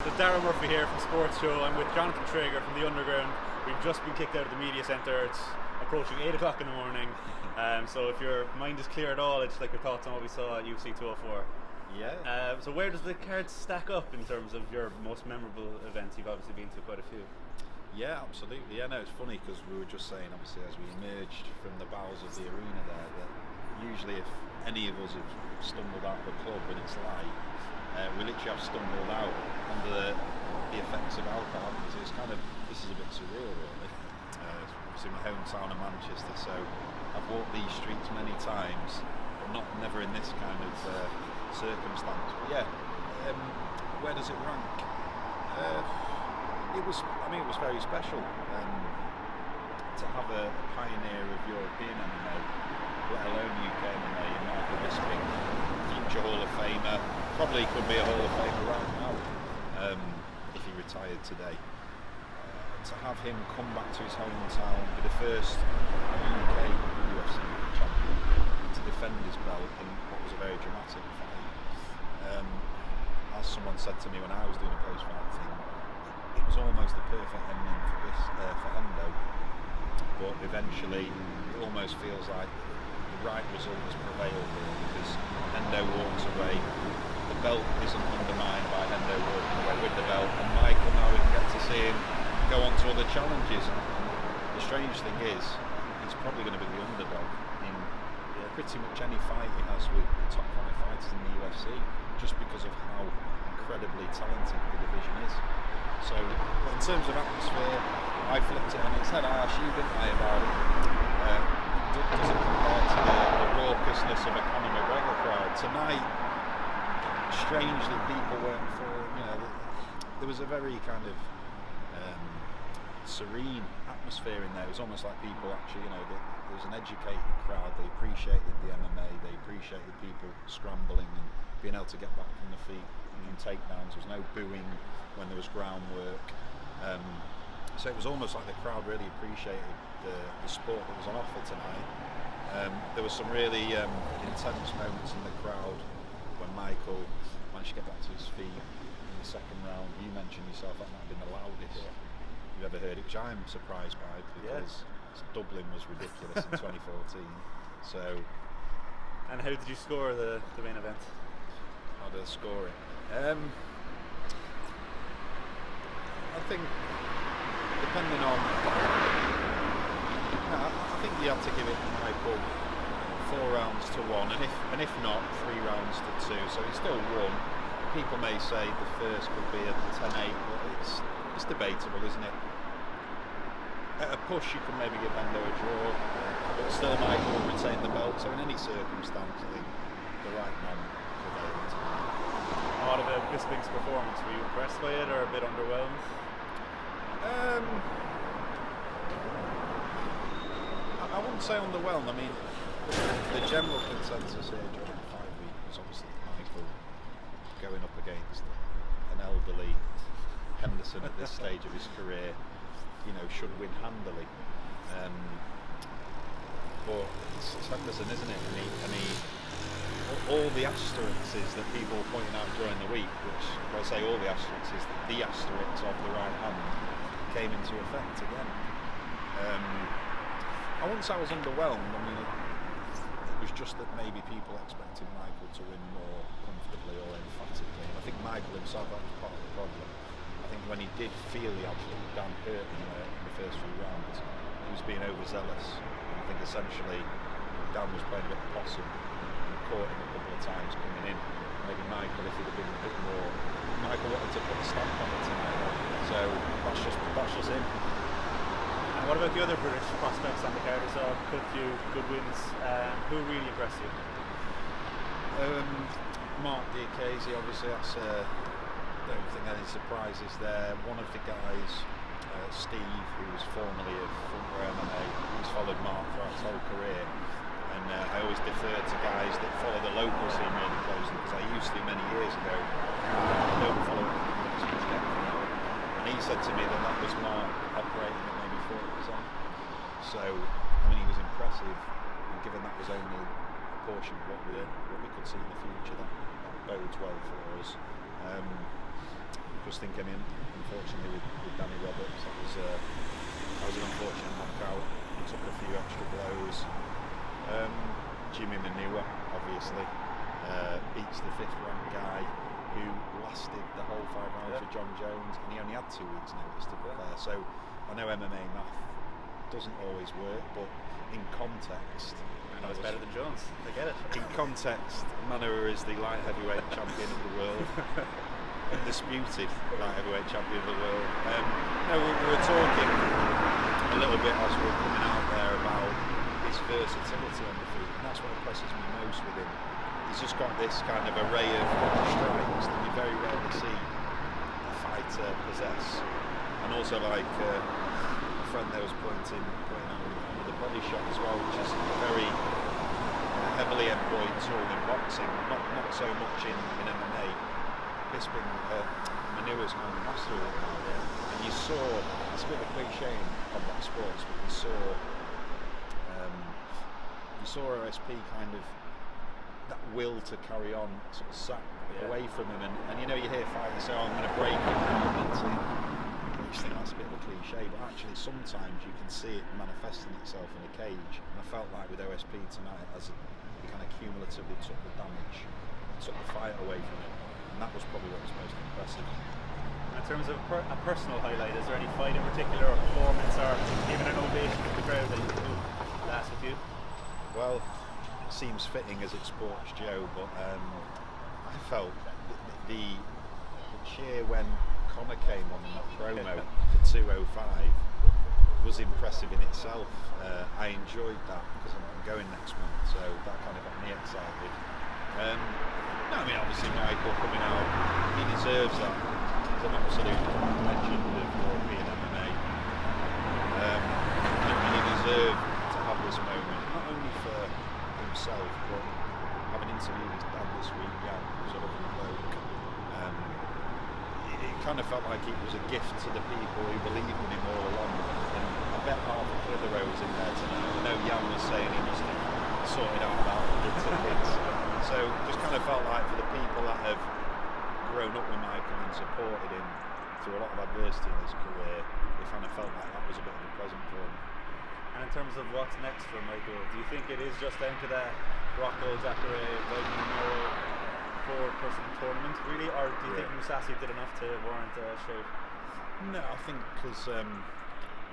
So Darren Murphy here from SportsJOE. I'm with Jonathan Shrager from the Underground. We've just been kicked out of the media centre. It's approaching 8 o'clock in the morning. So if your mind is clear at all, I'd just like your thoughts on what we saw at UFC 204. Yeah. So where does the card stack up in terms of your most memorable events? You've obviously been to quite a few. Yeah, absolutely. Yeah, no, it's funny because we were just saying, obviously, as we emerged from the bowels of the arena there, that usually if any of us have stumbled out of a club when it's light, we literally have stumbled out under the effects of alcohol. So it's kind of, this is a bit surreal, really. It's obviously my hometown of Manchester, so I've walked these streets many times, but never in this kind of circumstance. But yeah, where does it rank? It was very special to have a pioneer of European MMA, let alone UK MMA, in Michael Bisping, future Hall of Famer, probably could be a Hall of Famer right now if he retired today. To have him come back to his hometown, be the first UK UFC champion to defend his belt in what was a very dramatic fight. As someone said to me when I was doing a post-fight thing, it was almost the perfect ending for Hendo, but eventually it almost feels like the right result has prevailed here because Hendo walks away. The belt isn't undermined by Hendo walking away with the belt, and Michael, now we can get to see him go on to other challenges. And the strange thing is, he's probably going to be the underdog in pretty much any fight he has with the top 5 fighters in the UFC, just because of how incredibly talented the division is. So, but in terms of atmosphere, I flipped it on its head. I asked you, didn't I, about does it compare to the raucousness of a Conor McGregor crowd? Tonight, strangely, people weren't falling. There was a very kind of serene atmosphere in there. It was almost like people actually, there was an educated crowd. They appreciated the MMA. They appreciated people scrambling and being able to get back from the feet and takedowns. There was no booing when there was groundwork. So it was almost like the crowd really appreciated the sport that was on offer tonight. There were some really intense moments in the crowd when Michael managed to get back to his feet in the second round. You mentioned yourself that might have been the loudest you've ever heard it, which I'm surprised by because Dublin was ridiculous in 2014. So. And how did you score the main event? How did I score it? I think depending on, I think you have to give it Michael 4 rounds to 1, and if not 3 rounds to 2. So he still won. People may say the first could be a 10-8, but it's debatable, isn't it? At a push, you can maybe give Hendo a draw, but still Michael will retain the belt. So in any circumstance, I think the right man prevailed. What about Bisping's performance? Were you impressed by it or a bit underwhelmed? I wouldn't say underwhelmed. I mean, the general consensus here during the fight week was obviously Michael going up against an elderly Henderson at this stage of his career, should win handily. But it's Henderson, isn't it? And he all the asterisks that people were pointing out during the week, which when I say all the asterisks, the asterisks of the right hand came into effect again. I wouldn't say I was underwhelmed. I mean, it was just that maybe people expected Michael to win more comfortably or emphatically. And I think Michael himself, that was part of the problem. I think when he did feel he absolutely damn hurt in the first few rounds, he was being overzealous. And I think essentially Dan was playing a bit of possum and caught him a couple of times coming in. Maybe Michael, if he'd have been a bit more, Michael wanted to put a stamp on it tonight. So that's just him. And what about the other British prospects on the card? I saw a few good wins. Who really impressed you? Mark Diakiese, obviously, I don't think any surprises there. One of the guys, Steve, who was formerly of Funker MMA, who's followed Mark throughout his whole career. And I always defer to guys that follow the local scene really closely, because I used to many years ago. I don't follow it as much depth now. And he said to me that was Mark operating at maybe 40%. So, I mean, he was impressive, and given that was only a portion of what we could see in the future, that bodes well for us. just think, I mean, unfortunately with Danny Roberts, that was an unfortunate knockout. He took a few extra blows. Jimmy Manua, obviously, beats the 5th ranked guy who lasted the whole 5 rounds with John Jones, and he only had 2 weeks notice to prepare. So I know MMA math doesn't always work, but in context, I know it's better than Jones. I get it. In context, Manua is the light heavyweight champion of the world, undisputed light heavyweight champion of the world. No, we were talking a little bit as we were coming out there about his versatility on the feet, and that's what impresses me most with him. He's just got this kind of array of strikes that you very rarely see a fighter possess. And also, like a friend there was pointing out with the body shot as well, which is very heavily employed tool in boxing, not so much in MMA. Bisping, Manua's kind of master of it now, and you saw, it's a bit of a cliche in combat sports, but you saw OSP kind of that will to carry on sort of sat away from him, and you know, you hear fighters say, oh, I'm going to break him now, you think that's a bit of a cliche, but actually sometimes you can see it manifesting itself in a cage, and I felt like with OSP tonight, as he kind of cumulatively took the damage, took the fight away from him, and that was probably what was most impressive. In terms of a personal highlight, is there any fight in particular, or performance, or even an ovation from the crowd that you last with you? Well, it seems fitting as it's SportsJOE, but I felt the cheer when Conor came on in that promo for 205 was impressive in itself. I enjoyed that because I'm going next month, so that kind of got me excited. No, I mean, obviously Michael coming out, he deserves that. He's an absolute legend of European MMA. And he deserved to have this moment, not only for himself, but having interviewed his dad this week, who's a lovely bloke. It kind of felt like it was a gift to the people who believed in him all along. And I bet half of Clitheroe was in there tonight. I know Jan was saying he must have sorted out about 100 tickets. So just kind of felt like for the people that have grown up with Michael and supported him through a lot of adversity in his career, it kind of felt like that was a bit of a present for him. And in terms of what's next for Michael, do you think it is just down to that Rocco, Jacare, Vladimir 4-person tournament, really, or do you think Mousasi did enough to warrant a show? No, I think because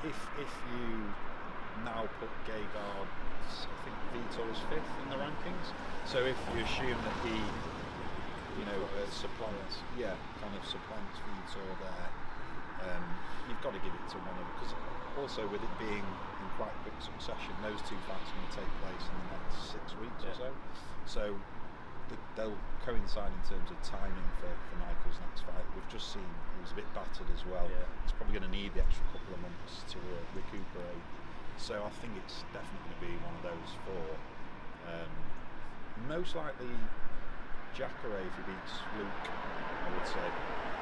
if you now put Gegard, I think Vitor is 5th in the rankings, so if you assume that he, supplants Vitor there, you've got to give it to one of them, because also with it being in quite quick succession, those 2 fights are going to take place in the next 6 weeks or so. So they'll coincide in terms of timing for Michael's next fight. We've just seen he was a bit battered as well. He's probably going to need the extra couple of months to recuperate. So I think it's definitely going to be one of those 4. Most likely Jacare if he beats Luke, I would say.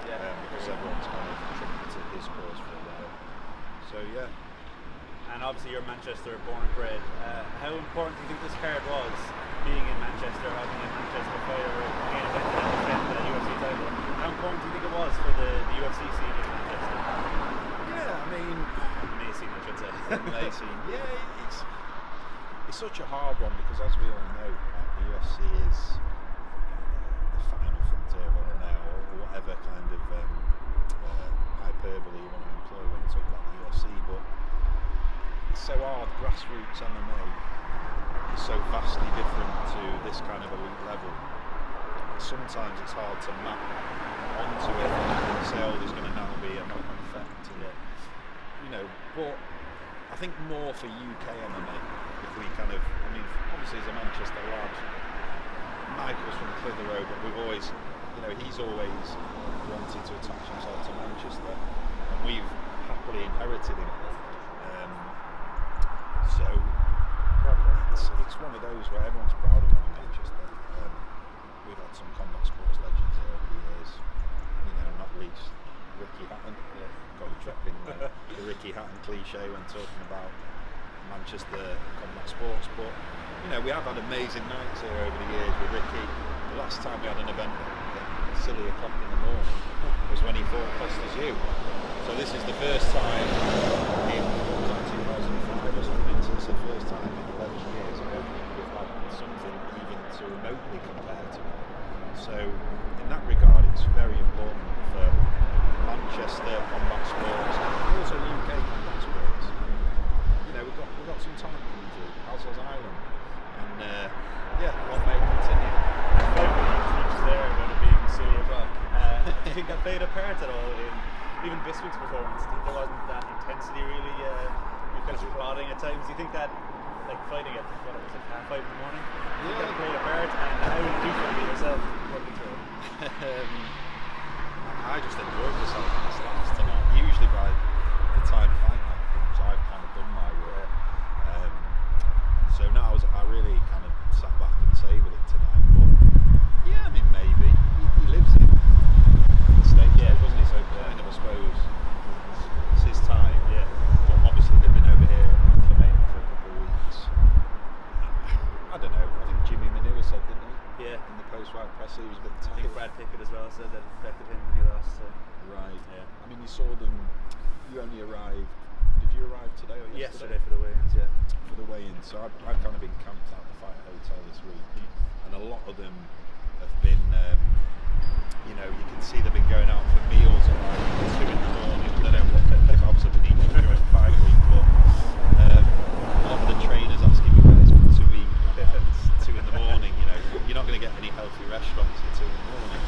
Because everyone's kind of trumpeted his cause for a while. So yeah. And obviously you're Manchester born and bred. How important do you think this card was, being in Manchester, having a Manchester fighter main event and defend the UFC title? How important do you think it was for the UFC scene in Manchester? Yeah, I mean, May scene, I should say. May scene. Yeah, it's such a hard one because, as we all know, the UFC is the final frontier of MMA, or whatever kind of hyperbole you want to employ when you talk about the UFC, but it's so hard. Grassroots MMA is so vastly different to this kind of elite level. Sometimes it's hard to map onto it and say, oh, there's going to now be a knock-on effect to it. But I think more for UK MMA, if we kind of, obviously as a Manchester lad, Michael's from Clitheroe, but we've always, he's always wanted to attach himself to Manchester, and we've happily inherited him. So it's one of those where everyone's proud of him in Manchester. We've had some combat sports legends here over the years, not least Ricky Hatton. Got to drop in the Ricky Hatton cliche when talking about Manchester combat sports, but we have had amazing nights here over the years with Ricky. The last time we had an event at silly o'clock in the morning, was when he fought Costas you. So this is the first time in 2005 or something, so it's the first time in 11 years we've had something even to remotely compare to. So in that regard, it's very important for Manchester combat sports and also UK combat sports. You know, we've got some talent coming through, as has Ireland, and long may it continue. There about it being silly o'clock. Do you think that played a part at all in even Bisping's performance? Do you think there wasn't that intensity really? You kind of plodding at times. Do you think that, like fighting at what it was like 5:30 in the morning? Do you think that played a part? And how did you feel about yourself working through it? I just enjoyed myself in the stands tonight. Usually by the time fight night comes, I've kind of done my work. So now I really kind of sat back and savoured it tonight. But yeah, I mean, maybe he lives in the States, doesn't he? So kind of, I suppose, it's his time. Yeah. But obviously they've been over here acclimating for a couple of weeks. I don't know. I think Jimmy Manua said, didn't he? Yeah. In the post-fight press, he was a bit I tired. think Brad Pickett as well said that it affected him when he lost. So. Right. Yeah. I mean, you saw them. You only arrived. Did you arrive today or yesterday? Yesterday for the weigh-ins, yeah. For the weigh-in. So I've kind of been camped out the fight hotel this week, and a lot of them have been. You know, you can see they've been going out for meals at like 2 in the morning. I don't know what they've obviously been eating during the fight week, but a lot of the trainers asking me guys to eat at 2 in the morning. You know, you're not going to get any healthy restaurants at 2 in the morning.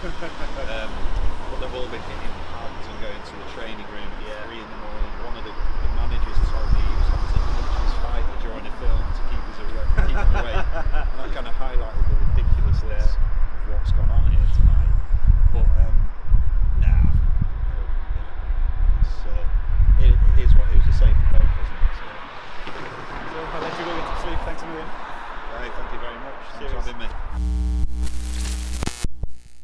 But they've all been hitting pads and going to the training room at 3 in the morning. One of the managers told me he was having to punch his fighter during a film to keep him awake. And that kind of highlighted the ridiculousness of what's gone on here tonight. But it is what it was. The same for both, wasn't it? So I'll let you go get some sleep. Thanks a million. Right, thank you very much.